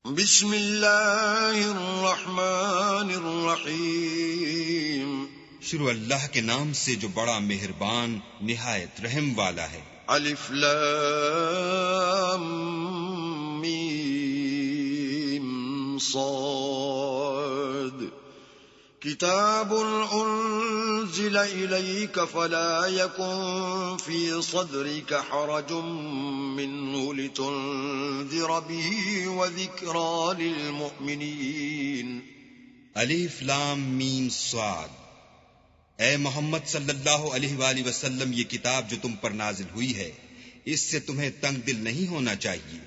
بسم اللہ الرحمن الرحیم۔ شروع اللہ کے نام سے جو بڑا مہربان نہایت رحم والا ہے۔ الف لام میم صاد کتاب انزل الیک فلا یکن فی صدرک حرج منه لتنذر به وذکرى للمؤمنین۔ الف لام میم صاد۔ اے محمد صلی اللہ علیہ وآلہ وسلم، یہ کتاب جو تم پر نازل ہوئی ہے اس سے تمہیں تنگ دل نہیں ہونا چاہیے۔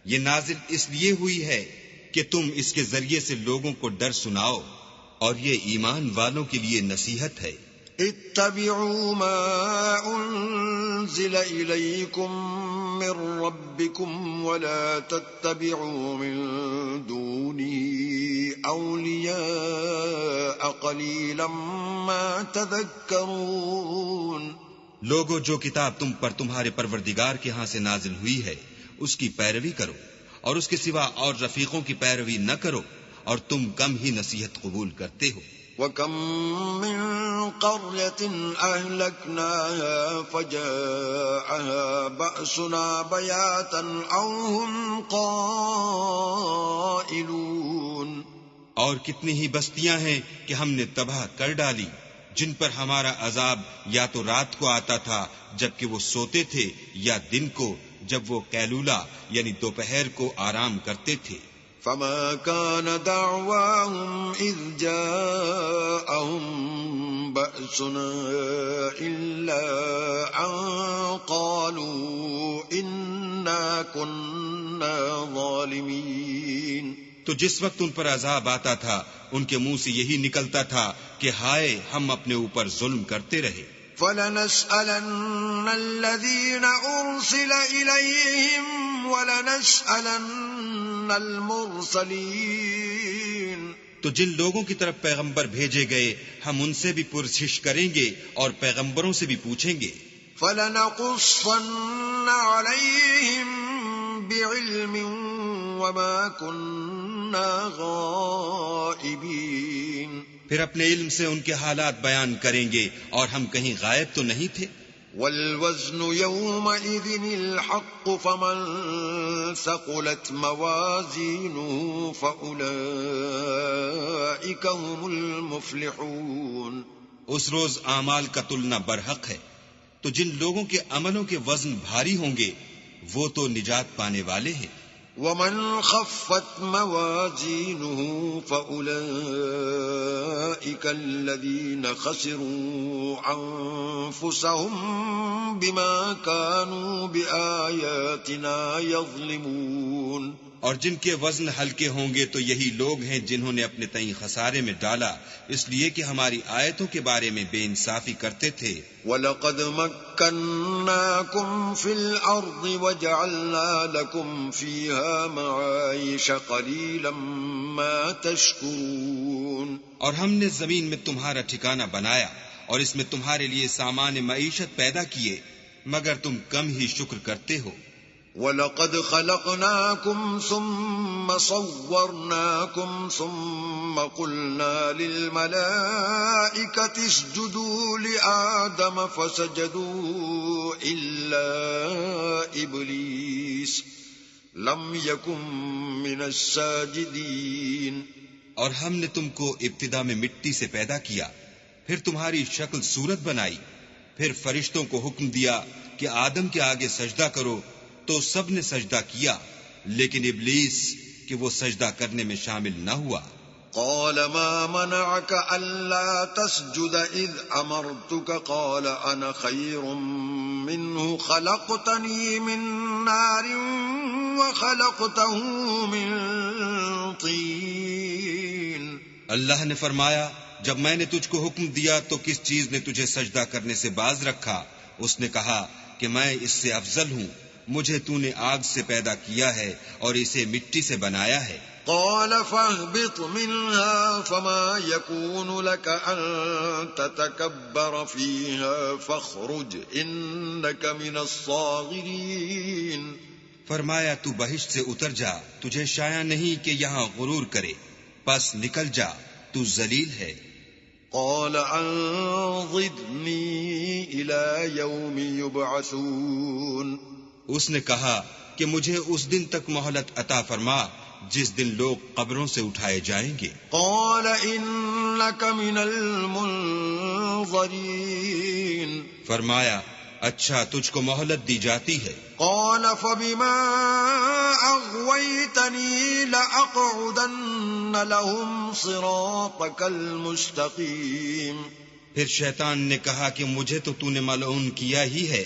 یہ نازل اس لیے ہوئی ہے کہ تم اس کے ذریعے سے لوگوں کو ڈر سناؤ، اور یہ ایمان والوں کے لیے نصیحت ہے۔ اتبعوا ما انزل الیکم من ربکم ولا تتبعوا من دونه اولیاء قلیلا ما تذکرون۔ لوگو، جو کتاب تم پر تمہارے پروردگار کے ہاں سے نازل ہوئی ہے اس کی پیروی کرو، اور اس کے سوا اور رفیقوں کی پیروی نہ کرو، اور تم کم ہی نصیحت قبول کرتے ہو۔ وَكَم مِّن قَرْيَةٍ أَهْلَكْنَاهَا فَجَاءَهَا بَأْسُنَا بَيَاتًا أَوْ هُمْ قَائِلُونَ۔ اور کتنی ہی بستیاں ہیں کہ ہم نے تباہ کر ڈالی، جن پر ہمارا عذاب یا تو رات کو آتا تھا جبکہ وہ سوتے تھے، یا دن کو جب وہ قیلولہ یعنی دوپہر کو آرام کرتے تھے۔ فما كان دعواهم إذ جاءهم بأسنا إلا أن قالوا إنا كنا ظالمين۔ تو جس وقت ان پر عذاب آتا تھا ان کے منہ سے یہی نکلتا تھا کہ ہائے، ہم اپنے اوپر ظلم کرتے رہے۔ فَلَنَسْأَلَنَّ الَّذِينَ أُرْسِلَ إِلَيْهِمْ وَلَنَسْأَلَنَّ الْمُرْسَلِينَ۔ تو جن لوگوں کی طرف پیغمبر بھیجے گئے ہم ان سے بھی پرسش کریں گے اور پیغمبروں سے بھی پوچھیں گے۔ فَلَنَقُصَّنَّ عَلَيْهِمْ بِعِلْمٍ وَمَا كُنَّا غَائِبِينَ۔ پھر اپنے علم سے ان کے حالات بیان کریں گے، اور ہم کہیں غائب تو نہیں تھے۔ وَالْوَزْنُ يَوْمَئِذٍ الْحَقُّ فَمَنْ ثَقُلَتْ مَوَازِينُهُ فَأُولَئِكَ هُمُ الْمُفْلِحُونَ۔ اس روز اعمال کا تلنا برحق ہے، تو جن لوگوں کے عملوں کے وزن بھاری ہوں گے وہ تو نجات پانے والے ہیں۔ وَمَنْ خَفَّتْ مَوَازِينُهُ فَأُولَئِكَ الَّذِينَ خَسِرُوا أَنفُسَهُمْ بِمَا كَانُوا بِآيَاتِنَا يَظْلِمُونَ۔ اور جن کے وزن ہلکے ہوں گے تو یہی لوگ ہیں جنہوں نے اپنے تئیں خسارے میں ڈالا اس لیے کہ ہماری آیتوں کے بارے میں بے انصافی کرتے تھے۔ وَلَقَدْ مَكَّنَّاكُمْ فِي الْأَرْضِ وَجَعَلْنَا لَكُمْ فِيهَا مَعَايِشَ قَلِيلًا مَا تَشْكُرُونَ۔ اور ہم نے زمین میں تمہارا ٹھکانہ بنایا اور اس میں تمہارے لیے سامان معیشت پیدا کیے، مگر تم کم ہی شکر کرتے ہو۔ وَلَقَدْ خَلَقْنَاكُمْ ثُمَّ صَوَّرْنَاكُمْ ثُمَّ قُلْنَا لِلْمَلَائِكَةِ اسْجُدُوا لِآدَمَ فَسَجَدُوا إِلَّا إِبْلِيسَ لَمْ يَكُنْ مِنَ السَّاجِدِينَ۔ اور ہم نے تم کو ابتدا میں مٹی سے پیدا کیا، پھر تمہاری شکل صورت بنائی، پھر فرشتوں کو حکم دیا کہ آدم کے آگے سجدہ کرو، تو سب نے سجدہ کیا، لیکن ابلیس کہ وہ سجدہ کرنے میں شامل نہ ہوا۔ قال ما منعك ألا تسجد إذ أمرتك قال أنا خير منه خلقتني من نار وخلقته من طين۔ اللہ نے فرمایا، جب میں نے تجھ کو حکم دیا تو کس چیز نے تجھے سجدہ کرنے سے باز رکھا؟ اس نے کہا کہ میں اس سے افضل ہوں، مجھے تو نے آگ سے پیدا کیا ہے اور اسے مٹی سے بنایا ہے۔ قال فاهبط منها فما يكون لك أن تتكبر فيها فاخرج إنك من الصاغرين۔ فرمایا تو بہشت سے اتر جا، تجھے شایع نہیں کہ یہاں غرور کرے، پس نکل جا، تو ذلیل ہے۔ قال انظرنی الی یوم یبعثون، اس نے کہا کہ مجھے اس دن تک مہلت عطا فرما جس دن لوگ قبروں سے اٹھائے جائیں گے۔ قال انک من المنظرین، فرمایا اچھا تجھ کو مہلت دی جاتی ہے۔ قال فبما اغویتنی لأقعدن لهم صراطک المستقیم، پھر شیطان نے کہا کہ مجھے تو نے ملعون کیا ہی ہے،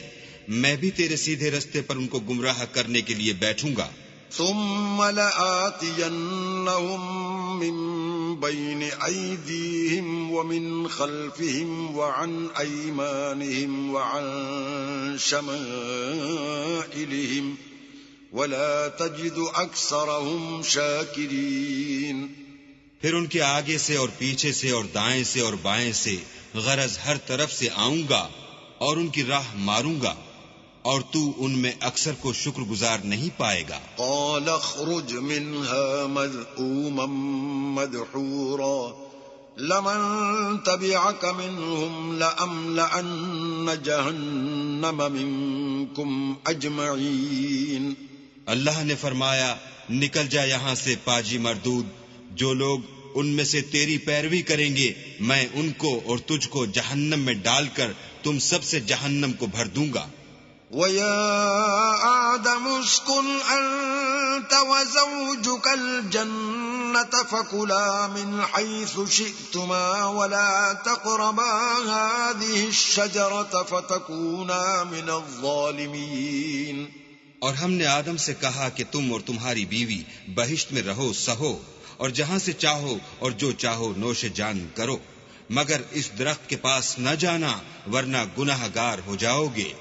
میں بھی تیرے سیدھے رستے پر ان کو گمراہ کرنے کے لیے بیٹھوں گا۔ ثم لآتینہم من بین ایدیہم ومن خلفہم وعن ایمانہم وعن شمائلہم ولا تجد اکثرہم شاکرین، پھر ان کے آگے سے اور پیچھے سے اور دائیں سے اور بائیں سے، غرض ہر طرف سے آؤں گا اور ان کی راہ ماروں گا، اور تو ان میں اکثر کو شکر گزار نہیں پائے گا۔ قال اخرج منها مذءوما مدحورا لمن تبعك منهم لأملأن جهنم منكم اجمعین، اللہ نے فرمایا نکل جا یہاں سے پاجی مردود، جو لوگ ان میں سے تیری پیروی کریں گے میں ان کو اور تجھ کو جہنم میں ڈال کر تم سب سے جہنم کو بھر دوں گا۔ وَيَا آدَمُ اسْكُنْ أَنْتَ وَزَوْجُكَ الْجَنَّةَ فَكُلَا مِنْ حَيْثُ شِئْتُمَا وَلَا تَقْرَبَا هَذِهِ الشَّجَرَةَ فَتَكُونَا مِنَ الظَّالِمِينَ، اور ہم نے آدم سے کہا کہ تم اور تمہاری بیوی بہشت میں رہو سہو، اور جہاں سے چاہو اور جو چاہو نوش جان کرو، مگر اس درخت کے پاس نہ جانا ورنہ گناہ گار ہو جاؤ گے۔